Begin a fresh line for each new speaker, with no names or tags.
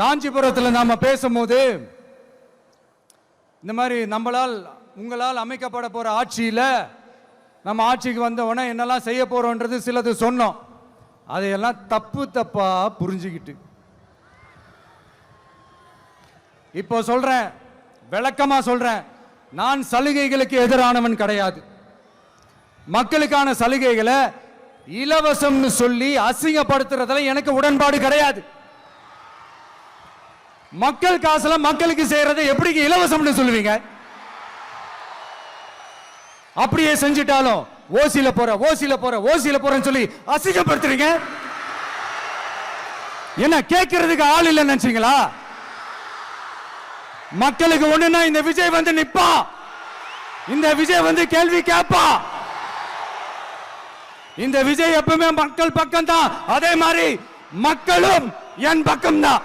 காஞ்சிபுரத்தில் நாம பேசும்போது இந்த மாதிரி உங்களால் அமைக்கப்பட போற ஆட்சியில் நம்ம ஆட்சிக்கு வந்த உடனே என்னெல்லாம் செய்ய போறோன்றது சிலது சொன்னோம். அதையெல்லாம் தப்பா புரிஞ்சுக்கிட்டு இப்போ சொல்றேன், விளக்கமா சொல்றேன், நான் சலுகைகளுக்கு எதிரானவன் கிடையாது. மக்களுக்கான சலுகைகளை இலவசம்னு சொல்லி அசிங்கப்படுத்துறதுல எனக்கு உடன்பாடு கிடையாது. மக்கள் காசுல மக்களுக்கு செய்யறதை எப்படி இலவசம்னு சொல்லுவீங்க? அப்படியே செஞ்சிட்டாலும் ஓசில போறேன்னு சொல்லி அசிங்கப்படுத்துறீங்க. என்ன கேட்கறதுக்கு ஆள் இல்லைன்னு நினைச்சீங்களா? மக்களுக்கு ஒண்ணுன்னா இந்த விஜய் வந்து நிப்பா, இந்த விஜய் வந்து கேள்வி கேட்பா. இந்த விஜய் எப்பவுமே மக்கள் பக்கம் தான், அதே மாதிரி மக்களும் என் பக்கம் தான்.